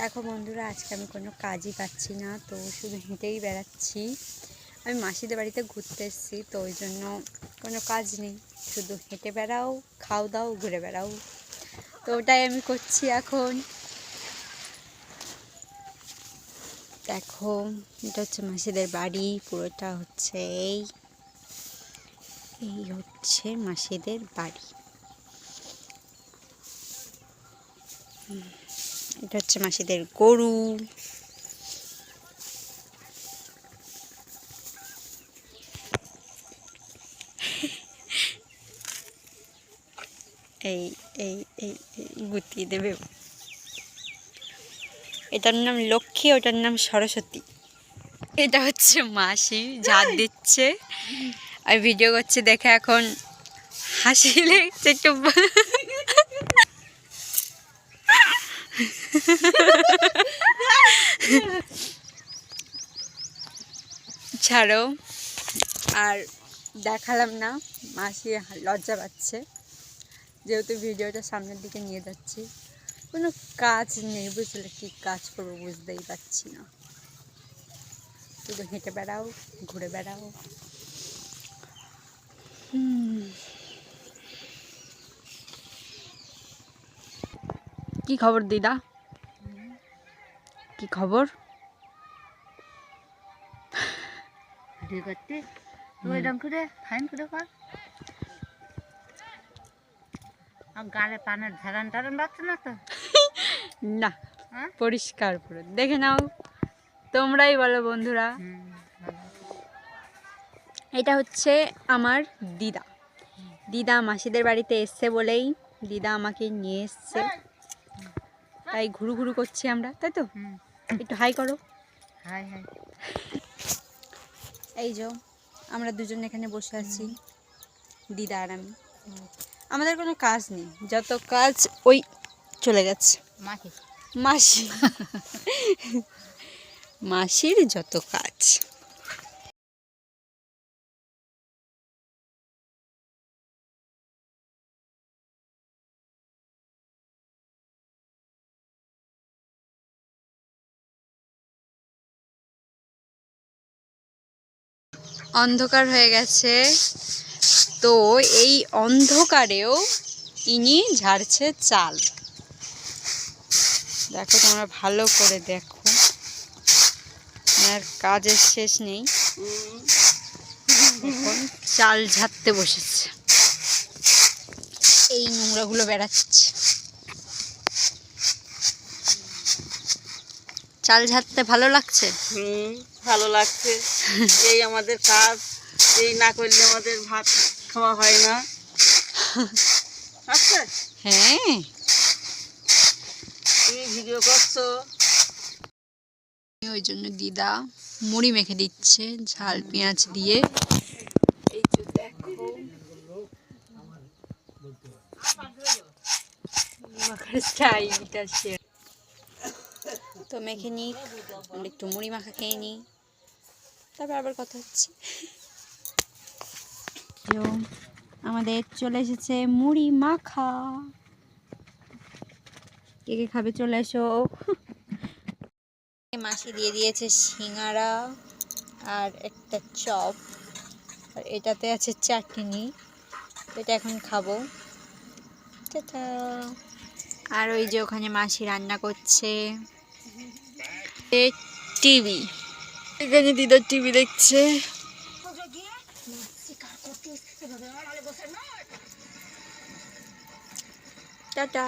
দেখো বন্ধুরা, আজকে আমি কোনো কাজই পাচ্ছি না, তো শুধু হেঁটেই বেড়াচ্ছি। আমি মাসিদের বাড়িতে ঘুরতে এসেছি, তো ওই জন্য কোনো কাজ নেই, শুধু হেঁটে বেড়াও, খাও দাও, ঘুরে বেড়াও। তো ওটাই আমি করছি এখন। দেখো, এটা হচ্ছে মাসিদের বাড়ি, পুরোটা হচ্ছে এই হচ্ছে মাসিদের বাড়ি। এটা হচ্ছে মাসিদের গরু। এই এই এই গুতিয়ে দেবে। এটার নাম লক্ষ্মী, ওটার নাম সরস্বতী। এটা হচ্ছে মাসি ঝাড় দিচ্ছে আর ভিডিও করছে দেখে এখন হাসি লেগেছে একটু। ছাড়ো, আর দেখালাম না, মাসি লজ্জা পাচ্ছে যেহেতু ভিডিওটা সামনের দিকে নিয়ে যাচ্ছি। কোনো কাজ নেই, বুঝলে কি কাজ করবো বুঝতেই পারছি না, শুধু হেঁটে বেড়াও, ঘুরে বেড়াও। কি খবর দিদা? কি খবর? গালে পানের ঝাড়ান টাড়ান বাচ্চা না তো? না, পরিষ্কার পুরো। দেখে নাও, তোমরাই বলো বন্ধুরা। এটা হচ্ছে আমার দিদা। দিদা মাসিদের বাড়িতে এসছে বলেই দিদা আমাকে নিয়ে এসছে, তাই ঘুরু ঘুরু করছি আমরা, তাই তো? একটু হাই করো। High high. এই যে আমরা দুজন এখানে বসে আছি, দিদা আর আমি। আমাদের কোনো কাজ নেই, যত কাজ ওই চলে গেছে মাসি। মাসির যত কাজ। অন্ধকার হয়ে গেছে, তো এই অন্ধকারেও ইনি ঝাড়ছে চাল। দেখো, তোমরা ভালো করে দেখো, আর কাজের শেষ নেই, এখন চাল ঝাড়তে বসেছে। এই নোংরাগুলো বেড়াচ্ছে। চাল ঝাড়তে ভালো লাগছে? ভালো লাগছে। এই আমাদের কাজ, এই না করলে আমাদের ভাত খাওয়া হয় না। আচ্ছা, হ্যাঁ, তুমি ভিডিও করছো, ওই জন্য দিদা মুড়ি মেখে দিচ্ছে ঝাল পেঁয়াজ দিয়ে। এই যে দেখো, মাখার স্টাইলটা সে তো মেখে নিই, আমরা একটু মুড়ি মাখা খেয়ে নিই, তারপর আবার কথা হচ্ছে। আমাদের চলে এসেছে মুড়ি মাখা। কে কে খাবে চলে এসো। মাসি দিয়ে দিয়েছে সিঙ্গারা আর একটা চপ, আর এটাতে আছে চাটনি, এটা এখন খাবো। আর ওই যে ওখানে মাসি রান্না করছে। টিভি, এখানে দিদা টিভি দেখছে। টাটা।